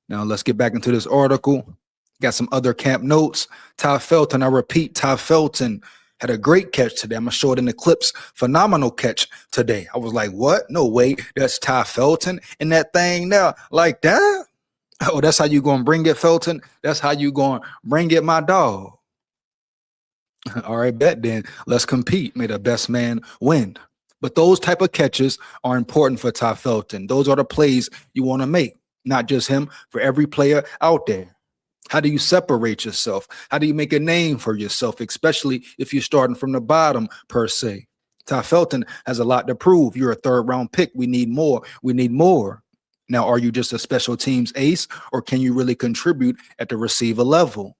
Now let's get back into this article. Got some other camp notes. Ty Felton, I repeat, Ty Felton had a great catch today. I'm going to show it in the clips. Phenomenal catch today. I was like, what? No way. That's Ty Felton in that thing now. Like that? Oh, that's how you going to bring it, Felton? That's how you going to bring it, my dog. All right, bet then. Let's compete. May the best man win. But those type of catches are important for Ty Felton. Those are the plays you want to make. Not just him, for every player out there. How do you separate yourself? How do you make a name for yourself, especially if you're starting from the bottom, per se? Ty Felton has a lot to prove. You're a third-round pick. We need more. We need more. Now, are you just a special teams ace, or can you really contribute at the receiver level?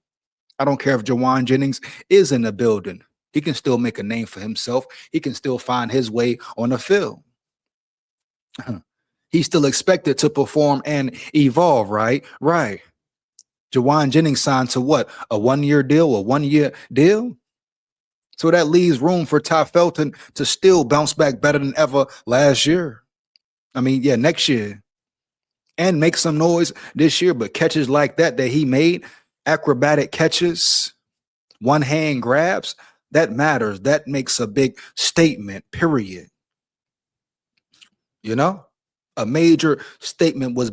I don't care if Jawan Jennings is in the building. He can still make a name for himself. He can still find his way on the field. He's still expected to perform and evolve, right? Right. Jawan Jennings signed to what? A one-year deal, a one-year deal? So that leaves room for Ty Felton to still bounce back better than ever last year. I mean, yeah, next year. And make some noise this year, but catches like that he made, acrobatic catches, one-hand grabs, that matters. That makes a big statement, period. You know? A major statement was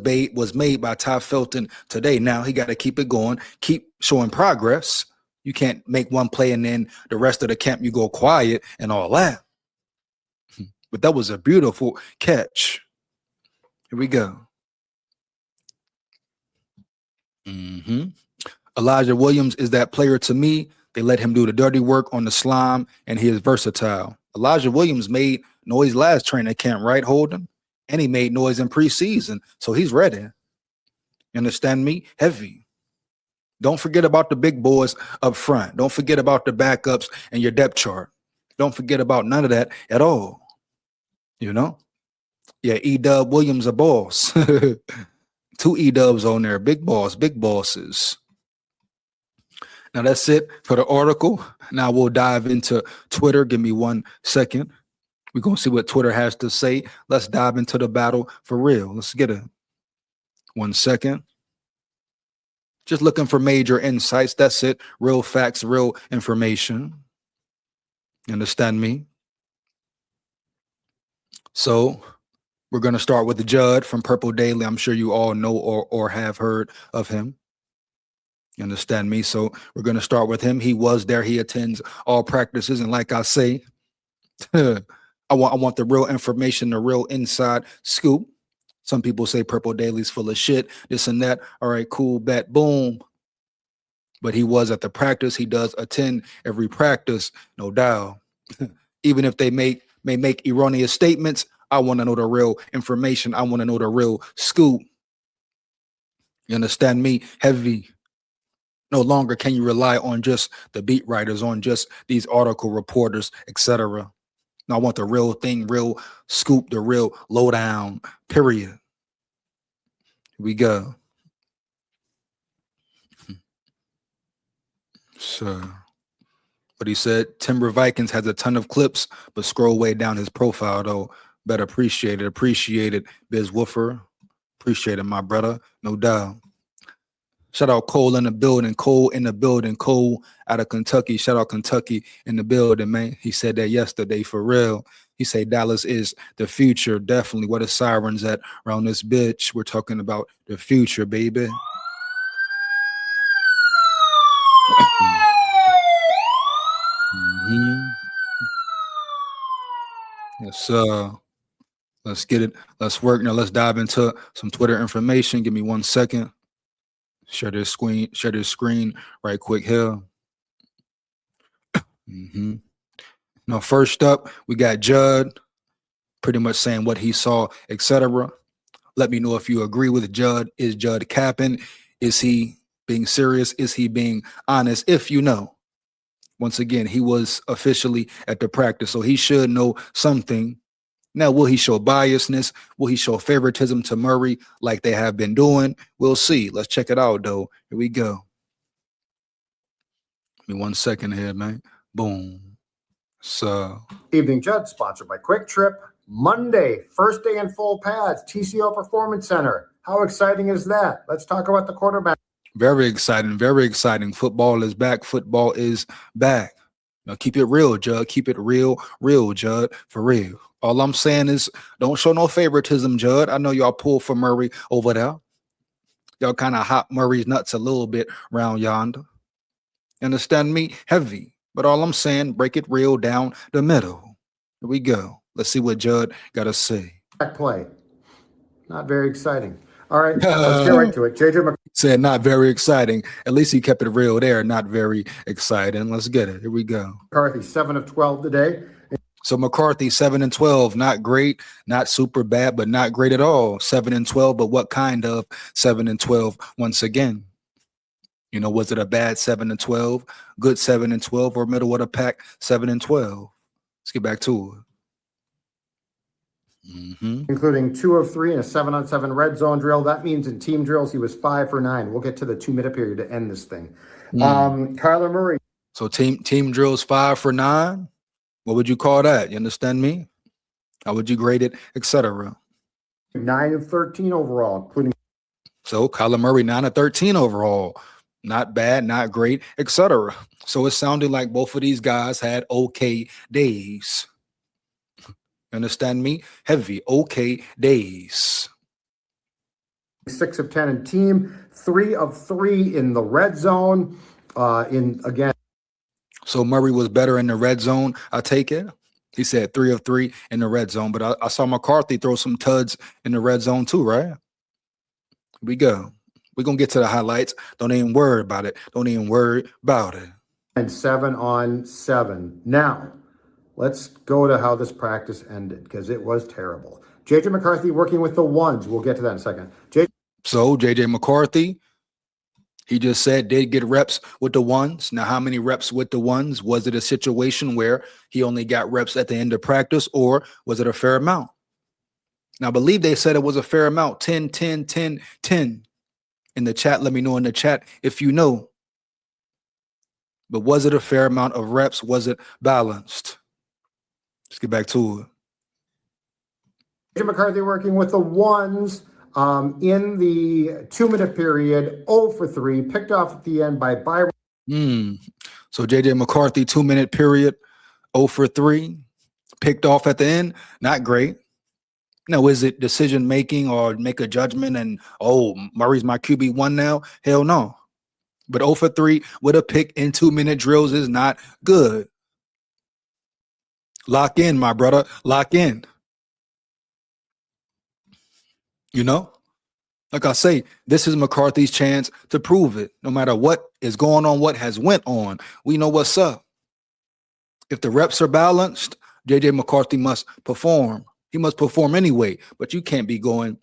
made by Ty Felton today. Now he got to keep it going, keep showing progress. You can't make one play and then the rest of the camp you go quiet and all that. But that was a beautiful catch. Here we go. Elijah Williams is that player to me. They let him do the dirty work on the slime, and he is versatile. Elijah Williams made noise last training camp, right, Holden? And he made noise in preseason, so he's ready. You understand me? Heavy. Don't forget about the big boys up front. Don't forget about the backups and your depth chart. Don't forget about none of that at all. You know? Yeah, E-Dub Williams a boss. 2 E-Dubs on there. Big boss, big bosses. Now that's it for the article. Now we'll dive into Twitter. Give me 1 second. We're going to see what Twitter has to say. Let's dive into the battle for real. Let's get it. 1 second. Just looking for major insights. That's it. Real facts, real information. You understand me? So we're going to start with the JUDD from Purple Daily. I'm sure you all know or have heard of him. You understand me? So we're going to start with him. He was there. He attends all practices. And like I say, I want the real information, the real inside scoop. Some people say Purple Daily's full of shit, this and that. All right, cool, bet, boom. But he was at the practice. He does attend every practice, no doubt. Even if they may make erroneous statements, I want to know the real information. I want to know the real scoop. You understand me? Heavy. No longer can you rely on just the beat writers, on just these article reporters, etc. No, I want the real thing, real scoop, the real lowdown, period. Here we go. So, but he said, Timber Vikings has a ton of clips, but scroll way down his profile, though. Better appreciate it, Biz Woofer. Appreciate it, my brother, no doubt. Shout out Cole in the building, Cole out of Kentucky. Shout out Kentucky in the building, man. He said that yesterday for real. He said Dallas is the future, definitely. Where the sirens at around this bitch? We're talking about the future, baby. Yes, let's get it. Let's work now. Let's dive into some Twitter information. Give me 1 second. Share this screen right quick here. Now, first up, we got JUDD, pretty much saying what he saw, etc. Let me know if you agree with JUDD. Is JUDD capping? Is he being serious? Is he being honest? If you know. Once again, he was officially at the practice, so he should know something. Now, will he show biasness? Will he show favoritism to Murray like they have been doing? We'll see. Let's check it out, though. Here we go. Give me 1 second here, man. Boom. So, Evening JUDD, sponsored by Quick Trip. Monday, first day in full pads, TCO Performance Center. How exciting is that? Let's talk about the quarterback. Very exciting. Very exciting. Football is back. Football is back. Now keep it real, Judd. Keep it real, Judd. For real. All I'm saying is don't show no favoritism, Judd. I know y'all pull for Murray over there. Y'all kind of hot Murray's nuts a little bit round yonder. Understand me? Heavy. But all I'm saying, break it real down the middle. Here we go. Let's see what Judd got to say. Play. Not very exciting. All right, let's get right to it. JJ said not very exciting. At least he kept it real there. Not very exciting. Let's get it. Here we go. McCarthy, 7 of 12 today. So McCarthy, 7 and 12, not great, not super bad, but not great at all. 7 and 12, but what kind of 7 and 12 once again? You know, was it a bad 7 and 12, good 7 and 12, or middle of the pack 7 and 12? Let's get back to it. Including 2 of 3 in a 7-on-7 red zone drill. That means in team drills, he was 5 for 9. We'll get to the 2-minute period to end this thing. Kyler Murray. So team drills 5 for 9. What would you call that? You understand me? How would you grade it, etc.? 9 of 13 overall, including. So Kyler Murray, 9 of 13 overall. Not bad, not great, etc. So it sounded like both of these guys had okay days. Understand me? Heavy, okay days. 6 of 10 in team, 3 of 3 in the red zone. Again. So Murray was better in the red zone, I take it. He said 3 of 3 in the red zone, but I saw McCarthy throw some tuds in the red zone too, right? Here we go. We're going to get to the highlights. Don't even worry about it. Don't even worry about it. And 7 on 7. Now, let's go to how this practice ended because it was terrible. JJ McCarthy working with the ones. We'll get to that in a second. So JJ McCarthy, he just said did get reps with the ones. Now, how many reps with the ones? Was it a situation where he only got reps at the end of practice, or was it a fair amount? Now, I believe they said it was a fair amount, 10, 10, 10, 10. In the chat, let me know in the chat if you know. But was it a fair amount of reps? Was it balanced? Let's get back to it. McCarthy working with the ones in the 2-minute period, 0 for 3, picked off at the end by Byron. So JJ McCarthy, 2-minute period, 0 for 3, picked off at the end. Not great. Now, is it decision making or make a judgment and, oh, Murray's my QB1 now? Hell no. But 0 for 3 with a pick in 2-minute drills is not good. Lock in, my brother. Lock in. You know, like I say, this is McCarthy's chance to prove it. No matter what is going on, what has went on, we know what's up. If the reps are balanced, JJ McCarthy must perform. He must perform anyway, but you can't be going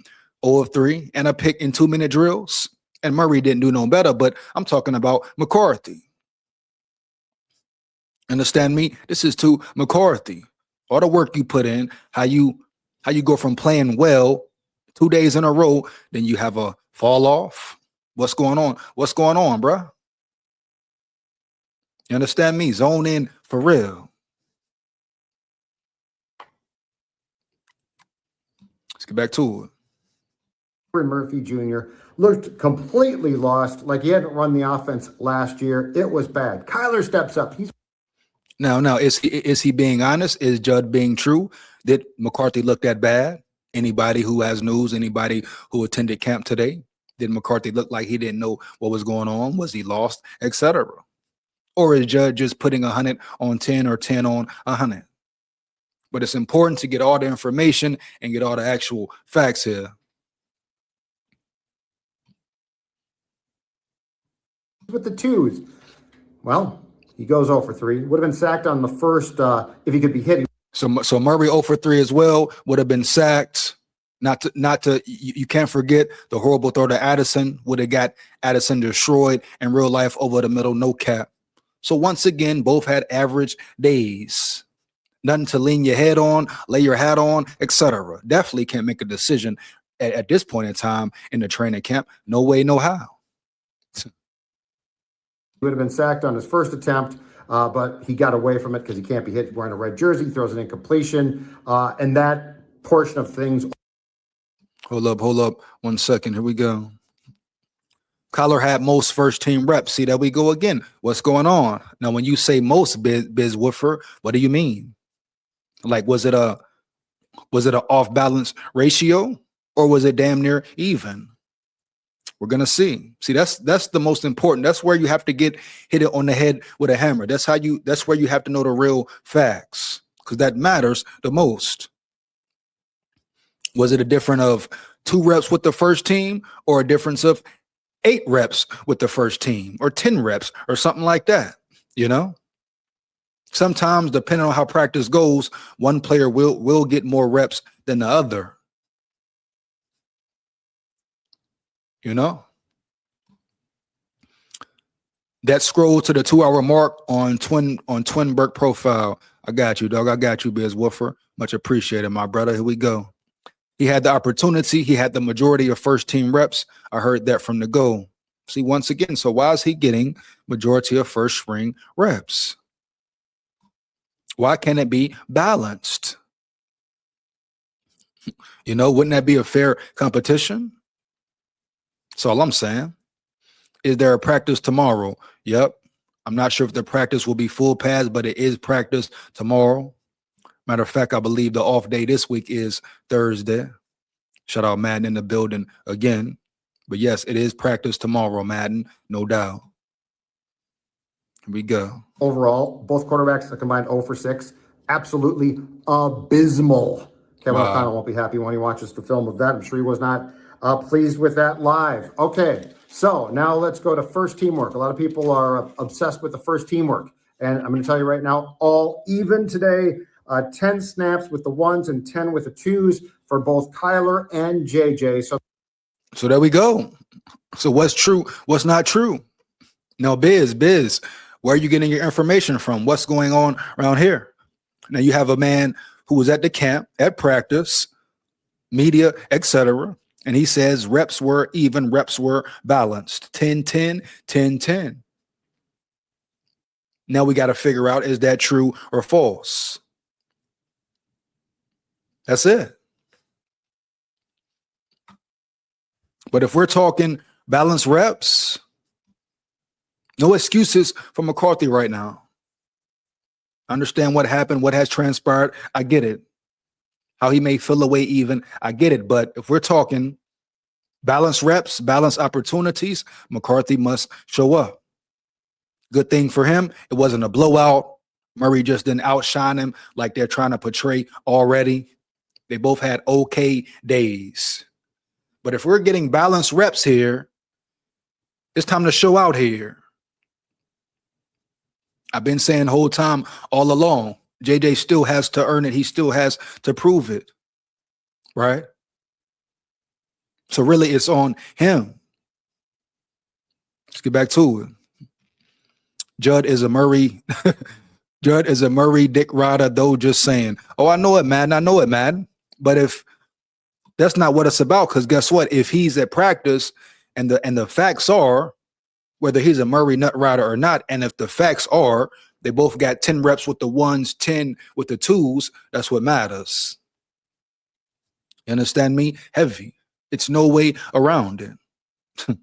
0 of 3 and a pick in 2-minute drills. And Murray didn't do no better, but I'm talking about McCarthy. Understand me? This is to McCarthy. All the work you put in, how you go from playing well 2 days in a row, then you have a fall off. What's going on? What's going on, bruh? You understand me? Zone in for real. Let's get back to it. Murphy Jr. looked completely lost, like he hadn't run the offense last year. It was bad. Kyler steps up. Now, is he being honest? Is Judd being true? Did McCarthy look that bad? Anybody who has news, anybody who attended camp today, did McCarthy look like he didn't know what was going on? Was he lost, etc.? Or is Judd just putting 100 on 10 or 10 on 100? But it's important to get all the information and get all the actual facts here. With the twos, well, he goes 0 for 3. Would have been sacked on the first if he could be hit. So Murray 0 for 3 as well, would have been sacked. You can't forget the horrible throw to Addison, would have got Addison destroyed in real life over the middle, no cap. So once again, both had average days. Nothing to lean your head on, lay your hat on, etc. Definitely can't make a decision at this point in time in the training camp. No way, no how. He would have been sacked on his first attempt, but he got away from it because he can't be hit wearing a red jersey, throws an incompletion, and that portion of things. Hold up 1 second. Here we go. Kyler had most first team reps. See, there we go again. What's going on? Now, when you say most, Biz Woofer, what do you mean? Like, was it an off balance ratio, or was it damn near even? We're gonna see. See, that's the most important. That's where you have to hit it on the head with a hammer. That's where you have to know the real facts, because that matters the most. Was it a difference of 2 reps with the first team, or a difference of 8 reps with the first team, or 10 reps, or something like that? You know, sometimes depending on how practice goes, one player will get more reps than the other. You know, that scroll to the 2-hour mark on Twinberg profile. I got you, dog. I got you, Biz Woofer. Much appreciated, my brother. Here we go. He had the opportunity. He had the majority of first team reps. I heard that from the go. See, once again, so why is he getting majority of first string reps? Why can't it be balanced? You know, wouldn't that be a fair competition? That's all I'm saying. Is there a practice tomorrow? Yep. I'm not sure if the practice will be full pads, but it is practice tomorrow. Matter of fact, I believe the off day this week is Thursday. Shout out Madden in the building again. But yes, it is practice tomorrow, Madden, no doubt. Here we go. Overall, both quarterbacks are combined 0 for 6. Absolutely abysmal. Kevin O'Connell won't be happy when he watches the film of that. I'm sure he was not pleased with that live. Okay, so now let's go to first teamwork. A lot of people are obsessed with the first teamwork. And I'm going to tell you right now, all even today, 10 snaps with the 1s and 10 with the 2s for both Kyler and JJ. So there we go. So what's true? What's not true? Now, Biz, where are you getting your information from? What's going on around here? Now you have a man who was at the camp, at practice, media, etc., and he says reps were even, reps were balanced. 10-10, 10-10. Now we got to figure out, is that true or false? That's it. But if we're talking balanced reps, no excuses for McCarthy right now. I understand what happened, what has transpired. I get it. How he may feel away even. I get it. But if we're talking balanced reps, balanced opportunities, McCarthy must show up. Good thing for him, it wasn't a blowout. Murray just didn't outshine him like they're trying to portray already. They both had okay days. But if we're getting balanced reps here, it's time to show out here. I've been saying the whole time all along, JJ still has to earn it. He still has to prove it, right? So really it's on him. Let's get back to it. Judd is a Murray. Judd is a Murray dick rider, though, just saying. Oh, I know it, man. I know it, man. But if that's not what it's about, because guess what? If he's at practice and the facts are, whether he's a Murray nut rider or not, and if the facts are they both got 10 reps with the 1s, 10 with the 2s, that's what matters. You understand me? Heavy. It's no way around it.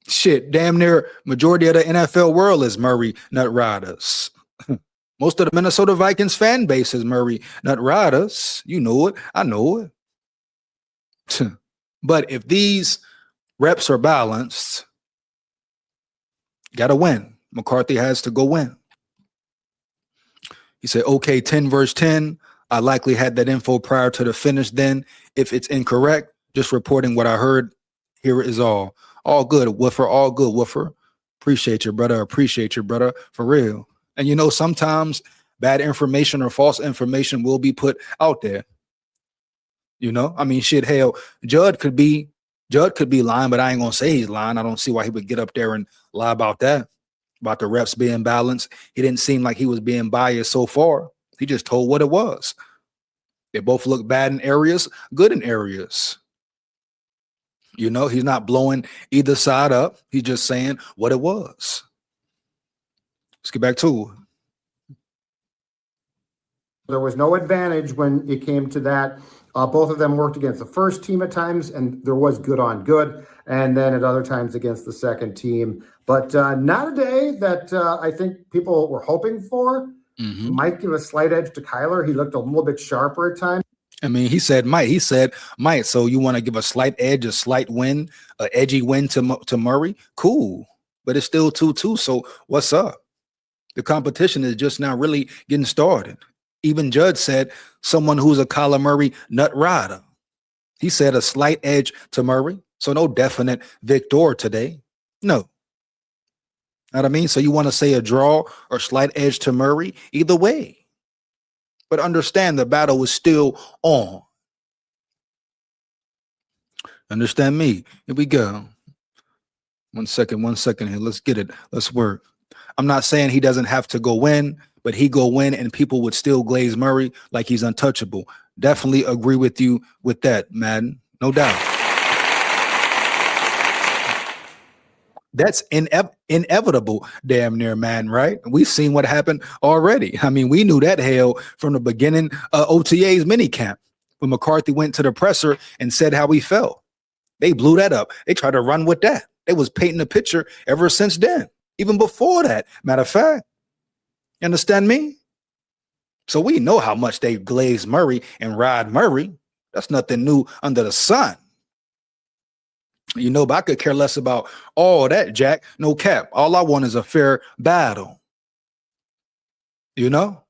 Shit, damn near majority of the NFL world is Murray nut riders. Most of the Minnesota Vikings fan base is Murray nut riders. You know it. I know it. But if these reps are balanced, got to win. McCarthy has to go win. He said, okay, 10 verse 10. I likely had that info prior to the finish then. If it's incorrect, just reporting what I heard. Here is all. All good, Woofer. All good, Woofer. Appreciate you, brother. Appreciate you, brother. For real. And you know, sometimes bad information or false information will be put out there. You know, I mean, shit, hell, Judd could be lying, but I ain't gonna say he's lying. I don't see why he would get up there and lie about that, about the reps being balanced. He didn't seem like he was being biased so far. He just told what it was. They both look bad in areas, good in areas. You know, he's not blowing either side up. He's just saying what it was. Let's get back to it. There was no advantage when it came to that Both of them worked against the first team at times, and there was good on good, and then at other times against the second team. But not a day that I think people were hoping for. Might give a slight edge to Kyler. He looked a little bit sharper at times. I mean, he said might. He said might. So you want to give a slight edge, a slight win, an edgy win to Murray? Cool. But it's still 2-2. So what's up? The competition is just now really getting started. Even JUDD said someone who's a Kyler Murray nut rider. He said a slight edge to Murray. So no definite victor today. No. Know what I mean? So you want to say a draw or slight edge to Murray? Either way. But understand the battle is still on. Understand me? Here we go. One second here. Let's get it. Let's work. I'm not saying he doesn't have to go win, but he go win and people would still glaze Murray like he's untouchable. Definitely agree with you with that, Madden. No doubt. That's inevitable, damn near, man, right? We've seen what happened already. I mean, we knew that hell from the beginning OTA's minicamp when McCarthy went to the presser and said how he felt. They blew that up. They tried to run with that. They was painting a picture ever since then, even before that. Matter of fact, you understand me? So we know how much they glaze Murray and ride Murray. That's nothing new under the sun. You know, but I could care less about all that, Jack. No cap. All I want is a fair battle. You know?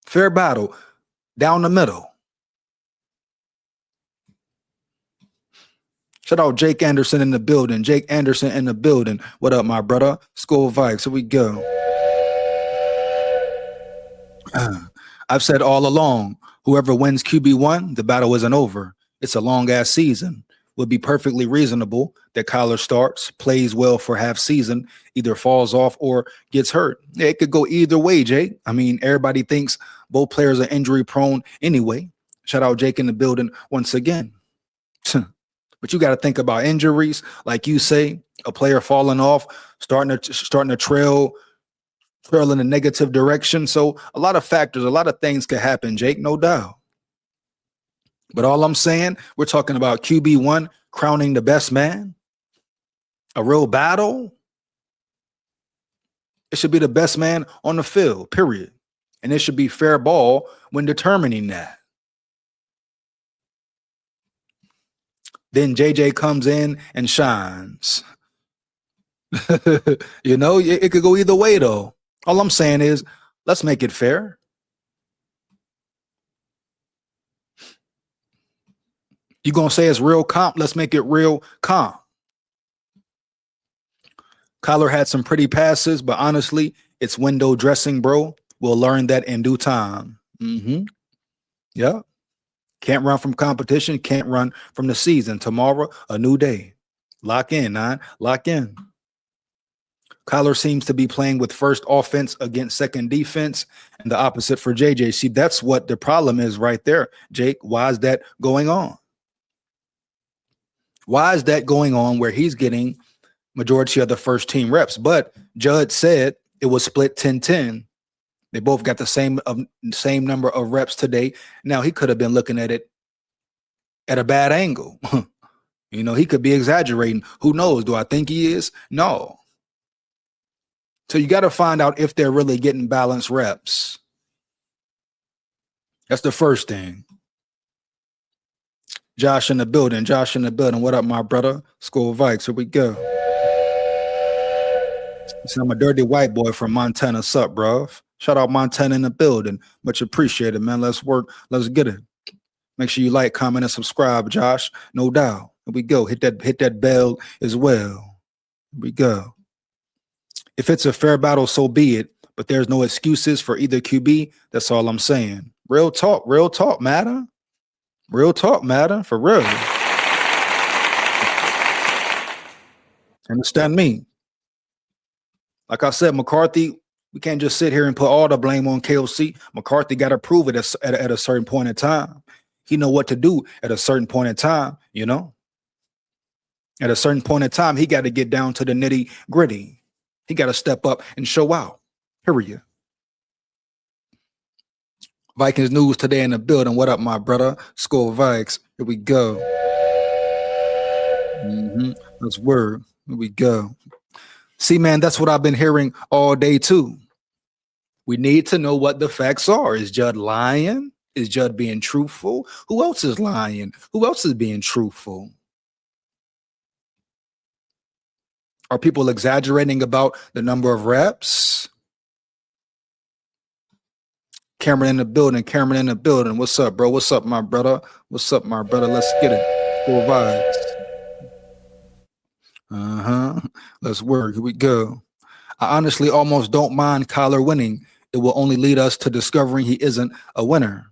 Fair battle. Down the middle. Shout out Jake Anderson in the building. Jake Anderson in the building. What up, my brother? SKOL VIKES. Here we go. I've said all along, whoever wins QB1, the battle isn't over. It's a long-ass season. Would be perfectly reasonable that Kyler starts, plays well for half season, either falls off or gets hurt. Yeah, it could go either way, Jake. I mean, everybody thinks both players are injury prone anyway. Shout out Jake in the building once again. But you got to think about injuries, like you say, a player falling off, starting to trail in a negative direction. So a lot of factors, a lot of things could happen, Jake, no doubt. But all I'm saying, we're talking about QB1 crowning the best man. A real battle. It should be the best man on the field, period. And it should be fair ball when determining that. Then JJ comes in and shines. You know, it could go either way, though. All I'm saying is, let's make it fair. You're going to say it's real comp? Let's make it real comp. Kyler had some pretty passes, but honestly, it's window dressing, bro. We'll learn that in due time. Yeah. Can't run from competition. Can't run from the season. Tomorrow, a new day. Lock in, man. Lock in. Kyler seems to be playing with first offense against second defense and the opposite for JJ. See, that's what the problem is right there, Jake. Why is that going on? Why is that going on where he's getting majority of the first team reps? But JUDD said it was split 10-10. They both got the same number of reps today. Now, he could have been looking at it at a bad angle. You know, he could be exaggerating. Who knows? Do I think he is? No. So you got to find out if they're really getting balanced reps. That's the first thing. Josh in the building. Josh in the building. What up, my brother? SKOL VIKES. Here we go. So I'm a dirty white boy from Montana. Sup, bro? Shout out Montana in the building. Much appreciated, man. Let's work. Let's get it. Make sure you like, comment, and subscribe, Josh. No doubt. Here we go. Hit that bell as well. Here we go. If it's a fair battle, so be it. But there's no excuses for either QB. That's all I'm saying. Real talk matter. Real talk matter, for real. Understand me? Like I said, McCarthy, we can't just sit here and put all the blame on KOC. McCarthy got to prove it at a certain point in time. He know what to do at a certain point in time, you know? At a certain point in time, he got to get down to the nitty gritty. He got to step up and show out, period. Vikings news today in the building. What up, my brother? SKOL Vikes. Here we go. That's word. Here we go. See, man, that's what I've been hearing all day too. We need to know what the facts are. Is JUDD lying? Is JUDD being truthful? Who else is lying? Who else is being truthful? Are people exaggerating about the number of reps? Cameron in the building. Cameron in the building. What's up, bro? What's up, my brother? What's up, my brother? Let's get it. Full vibes. Let's work. Here we go. I honestly almost don't mind Kyler winning. It will only lead us to discovering he isn't a winner.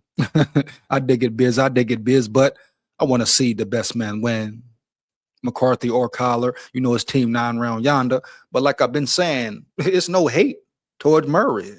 I dig it, Biz. I dig it, Biz. But I want to see the best man win. McCarthy or Kyler, you know, his team 9 round yonder. But like I've been saying, it's no hate towards Murray.